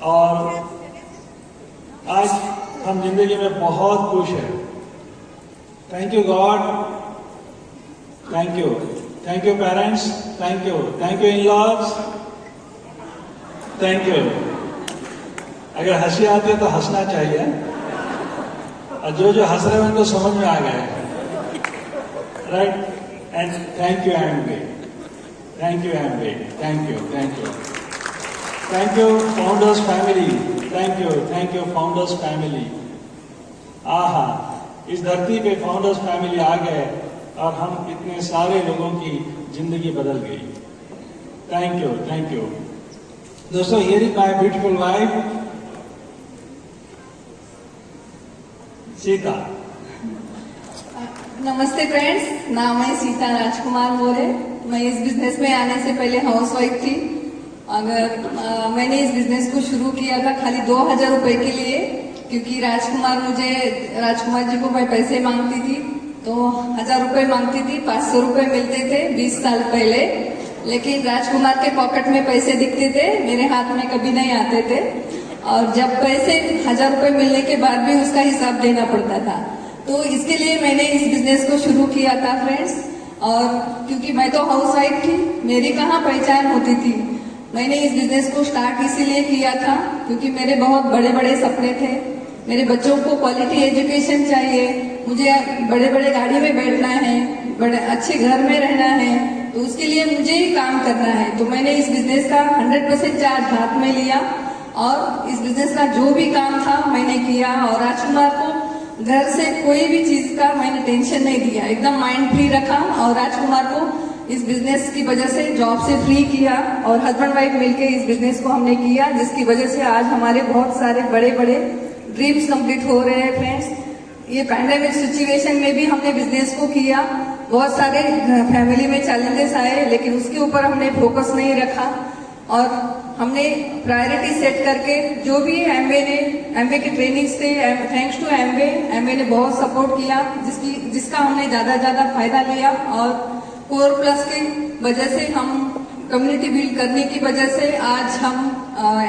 और आज हम जिंदगी में बहुत खुश हैं। Thank you God, thank you parents, thank you in laws, thank you. अगर हंसी आती है तो हंसना चाहिए, और जो हंस रहे हैं उनको समझ में आ गया है, right. And thank you Amway, thank you founders family, thank you founders family. आहा, इस धरती पे फाउंडर्स फैमिली आ गए और हम इतने सारे लोगों की जिंदगी बदल गई। थैंक यू दोस्तों। Here is my beautiful wife Sita. नमस्ते फ्रेंड्स, नाम है सीता राजकुमार मोरे। मैं इस बिजनेस में आने से पहले हाउसवाइफ थी। अगर मैंने इस बिजनेस को शुरू किया था खाली 2000 रुपए के लिए, क्योंकि राजकुमार जी को मैं पैसे मांगती थी तो 1000 रुपए मांगती थी, 500 रुपए मिलते थे 20 साल पहले। लेकिन राजकुमार के पॉकेट में पैसे दिखते थे, मेरे हाथ में कभी नहीं आते थे। और जब पैसे 1000 रुपए मिलने के बाद भी उसका हिसाब देना पड़ता था। तो इसके लिए मैंने इस बिजनेस को शुरू किया था फ्रेंड्स। और क्योंकि मैं तो हाउसवाइफ थी, मेरी कहाँ पहचान होती थी। मैंने इस बिजनेस को स्टार्ट इसीलिए किया था क्योंकि मेरे बहुत बड़े बड़े सपने थे। मेरे बच्चों को क्वालिटी एजुकेशन चाहिए, मुझे बड़े बड़े गाड़ी में बैठना है, बड़े अच्छे घर में रहना है, तो उसके लिए मुझे ही काम करना है। तो मैंने इस बिजनेस का 100% चार्ज हाथ में लिया और इस बिजनेस का जो भी काम था मैंने किया। और राजकुमार को घर से कोई भी चीज का मैंने टेंशन नहीं दिया, एकदम माइंड फ्री रखा। और राजकुमार को इस बिजनेस की वजह से जॉब से फ्री किया और हस्बैंड वाइफ मिलके इस बिजनेस को हमने किया, जिसकी वजह से आज हमारे बहुत सारे बड़े बड़े ड्रीम्स कंप्लीट हो रहे हैं फ्रेंड्स। ये पैंडेमिक सिचुएशन में भी हमने बिजनेस को किया, बहुत सारे फैमिली में चैलेंजेस आए, लेकिन उसके ऊपर हमने फोकस नहीं रखा और हमने प्रायोरिटी सेट करके जो भी एमवे की ट्रेनिंग्स थे, थैंक्स टू एमवे ने बहुत सपोर्ट किया, जिसका हमने ज्यादा फायदा लिया। और कोर प्लस की वजह से हम कम्युनिटी बिल्ड करने की वजह से आज हम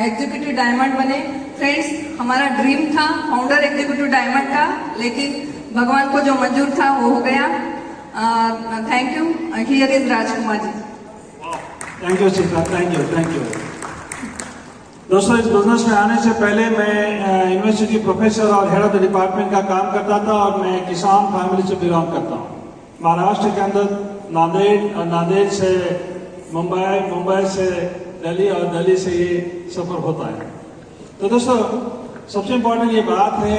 एग्जीक्यूटिव डायमंड बने। फ्रेंड्स, हमारा ड्रीम था फाउंडर एग्जीक्यूटिव डायमंड का, लेकिन भगवान को जो मंजूर था वो हो गया। Thank you. Here is Rajkumar ji. Thank you Sita, thank you. दोस्तों, इस बिजनेस में आने से पहले मैं यूनिवर्सिटी प्रोफेसर और हेड ऑफ द डिपार्टमेंट का काम करता था और मैं किसान फैमिली से बिलोंग करता हूँ। महाराष्ट्र के अंदर नांदेड़ और नांदेड़ से मुंबई, मुंबई से दिल्ली और दिल्ली से ये सफर होता है। तो दोस्तों, सबसे इम्पोर्टेंट ये बात है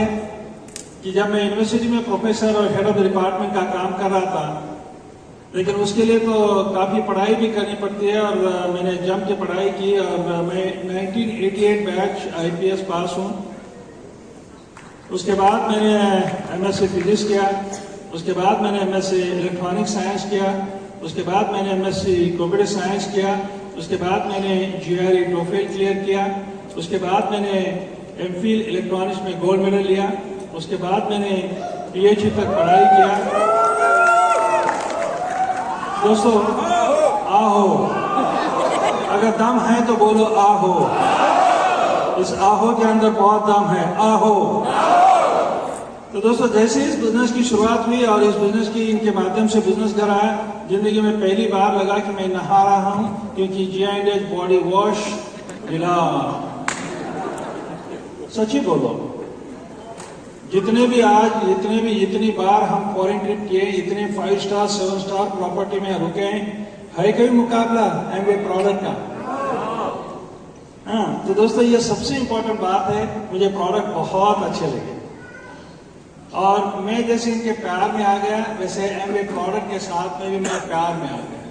कि जब मैं यूनिवर्सिटी में प्रोफेसर और हेड ऑफ द डिपार्टमेंट का काम कर रहा था, लेकिन उसके लिए तो काफ़ी पढ़ाई भी करनी पड़ती है और मैंने जम के पढ़ाई की और मैं 1988 बैच IPS पास हूँ। उसके बाद मैंने MSc फिजिक्स किया, उसके बाद मैंने MSc इलेक्ट्रॉनिक साइंस किया, उसके बाद मैंने MSc कंप्यूटर साइंस किया, उसके बाद मैंने GRE TOEFL क्लियर किया, उसके बाद मैंने MPhil इलेक्ट्रॉनिक्स में गोल्ड मेडल लिया, उसके बाद मैंने PhD तक पढ़ाई किया। दोस्तों, आहो, अगर दम है तो बोलो आहो। इस आहो के अंदर बहुत दम है, आहो। तो दोस्तों, जैसे इस बिजनेस की शुरुआत हुई और इस बिजनेस की इनके माध्यम से बिजनेस घर आया, जिंदगी में पहली बार लगा कि मैं नहा रहा हूं, क्योंकि G&S बॉडी वॉश मिला। सच्ची बोलो, जितनी बार हम फॉरेन ट्रिप किए, इतने 5 स्टार 7 स्टार प्रॉपर्टी में रुके हैं, है कोई मुकाबला एमवे प्रोडक्ट का? हाँ, तो दोस्तों, ये सबसे इम्पोर्टेंट बात है। मुझे प्रोडक्ट बहुत अच्छे लगे और मैं जैसे इनके प्यार में आ गया, वैसे एमवे प्रोडक्ट के साथ में भी मैं प्यार में आ गया।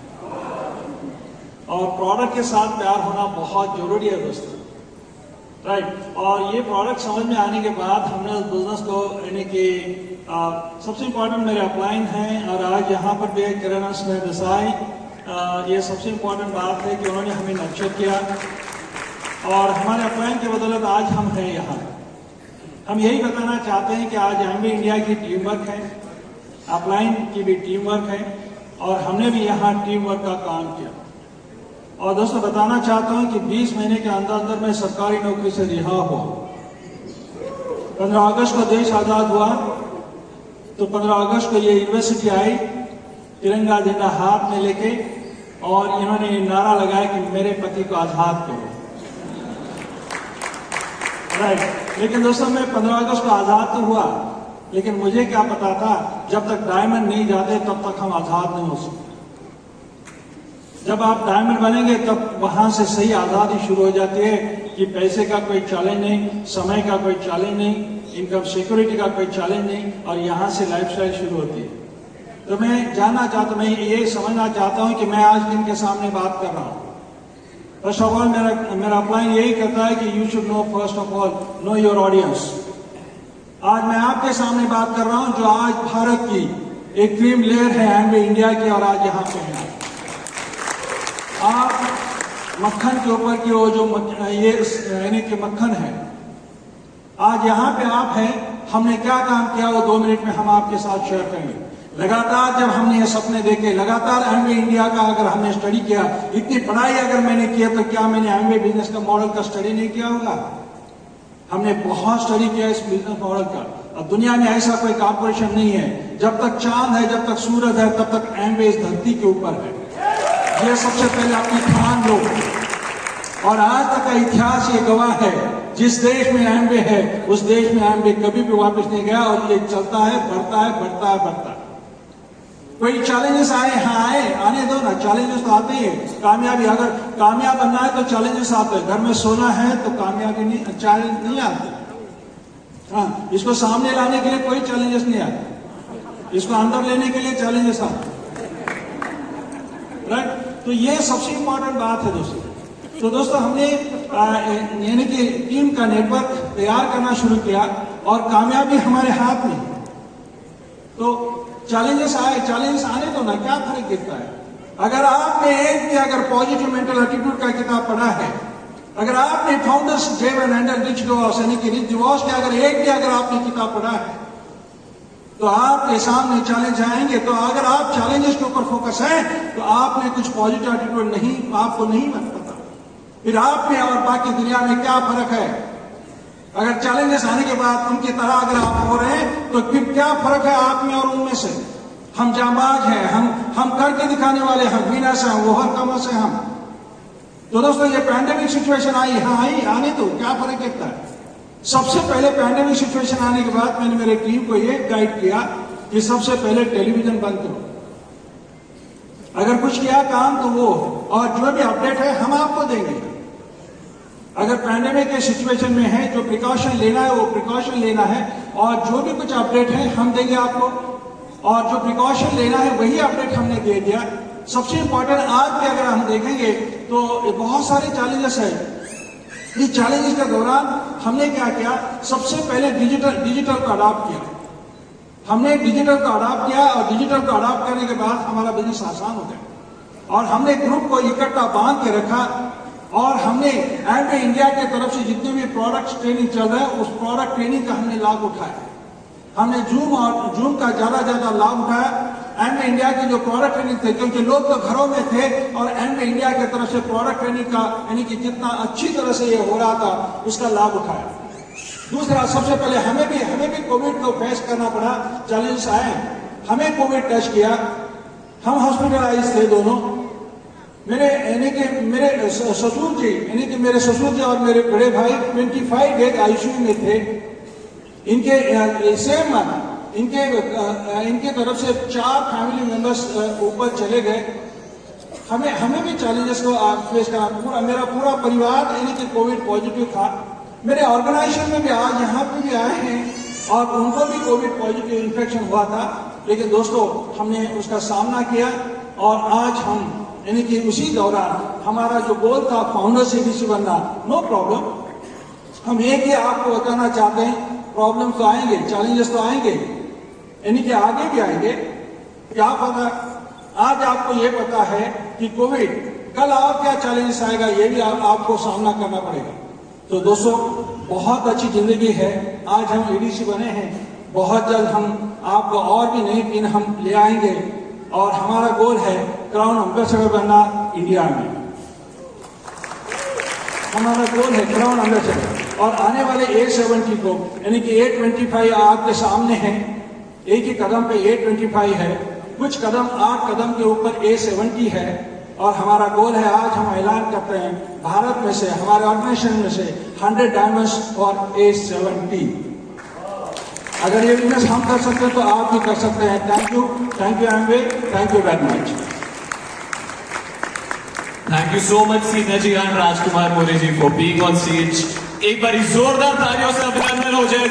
और प्रोडक्ट के साथ प्यार होना बहुत जरूरी है दोस्तों, राइट। और ये प्रोडक्ट समझ में आने के बाद हमने उस बिजनेस को यानी कि सबसे इम्पोर्टेंट मेरे अपलाइन हैं और आज यहाँ पर भी है किरण स्नेह देसाई। ये सबसे इम्पोर्टेंट बात है कि उन्होंने हमें नर्चर किया और हमारे अपलाइन की बदौलत आज हम हैं यहाँ। हम यही बताना चाहते हैं कि आज एमवे इंडिया की टीम वर्क है, अपलाइन की भी टीम वर्क है और हमने भी यहाँ टीम वर्क का काम किया। और दोस्तों बताना चाहता हूं कि 20 महीने के अंदर अंदर मैं सरकारी नौकरी से रिहा हुआ। 15 अगस्त को देश आजाद हुआ, तो 15 अगस्त को ये यूनिवर्सिटी आई तिरंगा झंडा हाथ में लेके, और इन्होंने नारा लगाया कि मेरे पति को आजाद करो। राइट। लेकिन दोस्तों मैं 15 अगस्त को आजाद तो हुआ, लेकिन मुझे क्या पता था जब तक डायमंड नहीं जाते तब तक हम आजाद नहीं हो सकते। जब आप डायमंड बनेंगे तब वहां से सही आजादी शुरू हो जाती है कि पैसे का कोई चैलेंज नहीं, समय का कोई चैलेंज नहीं, इनकम सिक्योरिटी का कोई चैलेंज नहीं, और यहां से लाइफस्टाइल शुरू होती है। तो मैं जानना चाहता हूं, मैं ये समझना चाहता हूं कि मैं आज इनके सामने बात कर रहा हूं। फर्स्ट ऑफ ऑल मेरा अपलाइन यही कहता है कि you should know, first of all know your audience. आज मैं आपके सामने बात कर रहा हूं जो आज भारत की एक क्रीम लेयर है एमवे इंडिया की, और आज यहां पे है आप मक्खन के ऊपर की वो जो ये यानी कि मक्खन है, आज यहां पे आप हैं। हमने क्या काम किया वो 2 मिनट में हम आपके साथ शेयर करेंगे। लगातार जब हमने ये सपने देखे, लगातार एमवे इंडिया का अगर हमने स्टडी किया, इतनी पढ़ाई अगर मैंने किया, तो क्या मैंने एमवे बिजनेस का मॉडल का स्टडी नहीं किया होगा? हमने बहुत स्टडी किया इस बिजनेस मॉडल का। अब दुनिया में ऐसा कोई कॉर्पोरेशन नहीं है, जब तक चांद है, जब तक सूरज है, तब तक एमवे इस धरती के ऊपर है। ये सबसे पहले अपनी ठान लो, और आज तक का इतिहास ये गवाह है, जिस देश में एमवे है उस देश में एमवे कभी भी वापस नहीं गया, और ये चलता है, बढ़ता है, बढ़ता है, बढ़ता है। कोई चैलेंजेस आए, हाँ आए, आने दो ना, चैलेंजेस तो आते ही है। कामयाबी, अगर कामयाब बनना है तो चैलेंजेस आते हैं। घर में सोना है तो कामयाबी नहीं, चैलेंज नहीं आते। हाँ, इसको सामने लाने के लिए कोई चैलेंजेस नहीं आते, इसको अंदर लेने के लिए चैलेंजेस आते। राइट। तो ये सबसे इंपॉर्टेंट बात है दोस्तों। तो दोस्तों हमने यानी कि टीम का नेटवर्क तैयार करना शुरू किया, और कामयाबी हमारे हाथ में। तो चैलेंजेस आए, चैलेंजेस आने दो ना, क्या फर्क गिरता है? अगर आपने एक भी अगर पॉजिटिव मेंटल एटीट्यूड का किताब पढ़ा है, अगर आपने फाउंडर्स जेवन एंडल रिच डिवॉर्स यानी कि रिच डिवॉर्स के अगर एक भी अगर आपने किताब पढ़ा है, तो आपके सामने चैलेंज आएंगे। तो अगर आप चैलेंजेस के ऊपर फोकस है, तो आपने कुछ पॉजिटिव एटीट्यूड नहीं, आपको नहीं पता फिर आप में और बाकी दुनिया में क्या फर्क है। अगर चैलेंजेस आने के बाद उनकी तरह अगर आप हो रहे हैं, तो फिर क्या फर्क है आप में और उनमें से? हम जांबाज हैं, हम करके दिखाने वाले, हम विनर्स हैं, ओवर कमर्स हैं हम। तो दोस्तों ये पैंडेमिक सिचुएशन आई, हाँ आई, आने तो क्या फर्क दिखता है? सबसे पहले पैंडेमिक सिचुएशन आने के बाद मैंने मेरे टीम को ये गाइड किया कि सबसे पहले टेलीविजन बंद करो, अगर कुछ किया काम तो वो, और जो भी अपडेट है हम आपको देंगे। अगर पैंडेमिक के सिचुएशन में है, जो प्रिकॉशन लेना है वो प्रिकॉशन लेना है, और जो भी कुछ अपडेट है हम देंगे आपको, और जो प्रिकॉशन लेना है वही अपडेट हमने दे दिया। सबसे इंपॉर्टेंट आज भी अगर हम देखेंगे तो बहुत सारे चैलेंजेस है। इस चैलेंजेस के दौरान हमने क्या किया, सबसे पहले डिजिटल को अडॉप्ट किया। हमने डिजिटल को अडॉप्ट किया, और डिजिटल को अडॉप्ट करने के बाद हमारा बिजनेस आसान हो गया, और हमने ग्रुप को इकट्ठा बांध के रखा, और हमने एमवे इंडिया की तरफ से जितने भी प्रोडक्ट ट्रेनिंग चल रहा है उस प्रोडक्ट ट्रेनिंग का हमने लाभ उठाया। हमने जूम का ज्यादा लाभ उठाया। एमवे इंडिया की जो प्रोडक्ट ट्रेनिंग थे, क्योंकि लोग तो घरों में थे, और एमवे इंडिया की तरफ से प्रोडक्ट ट्रेनिंग का यानी कि जितना अच्छी तरह से ये हो रहा था उसका लाभ उठाया। दूसरा, सबसे पहले हमें भी कोविड को फेस करना पड़ा, चैलेंज आए, हमें कोविड टेस्ट किया, हम हॉस्पिटलाइज थे दोनों। मेरे ससुर जी और मेरे बड़े भाई 25 डेज आईसीयू में थे। इनके सेम इनके तरफ से 4 फैमिली मेंबर्स ऊपर चले गए। हमें भी चैलेंजेस को फेस करना, मेरा पूरा परिवार यानी कि कोविड पॉजिटिव था। मेरे ऑर्गेनाइजेशन में भी आज यहाँ पे भी आए हैं, और उनको भी कोविड पॉजिटिव इन्फेक्शन हुआ था, लेकिन दोस्तों हमने उसका सामना किया, और आज हम यानी कि उसी दौरान हमारा जो गोल था फाउंडर सीडीसी बनना, नो प्रॉब्लम। हम एक ही आपको बताना चाहते हैं, प्रॉब्लम तो आएंगे, चैलेंजेस तो आएंगे, यानी कि आगे भी आएंगे। क्या पता, आज आपको ये पता है कि कोविड, कल और क्या चैलेंजेस आएगा ये भी आपको सामना करना पड़ेगा। तो दोस्तों बहुत अच्छी जिंदगी है, आज हम एडीसी बने हैं, बहुत जल्द हम आपको और भी नई पिन हम ले आएंगे, और हमारा गोल है क्राउन एम्बेसडर बनना इंडिया में। हमारा गोल है क्राउन एम्बेसडर। और आने वाले A70 को यानी कि A25 आपके सामने है, एक ही कदम पे A25 है, कुछ कदम 8 कदम के ऊपर A70 है। और हमारा गोल है, आज हम ऐलान करते हैं, भारत में से हमारे ऑर्गेनाइजेशन में से 100 डायमंड्स और A70। अगर ये बिजनेस हम कर सकते हैं तो आप भी कर सकते हैं। Thank you Amway, thank you very much. Thank you so much Sita ji and Rajkumar More ji for being on stage. एक बार जोरदार तालियों से अभिनंदन हो जाए।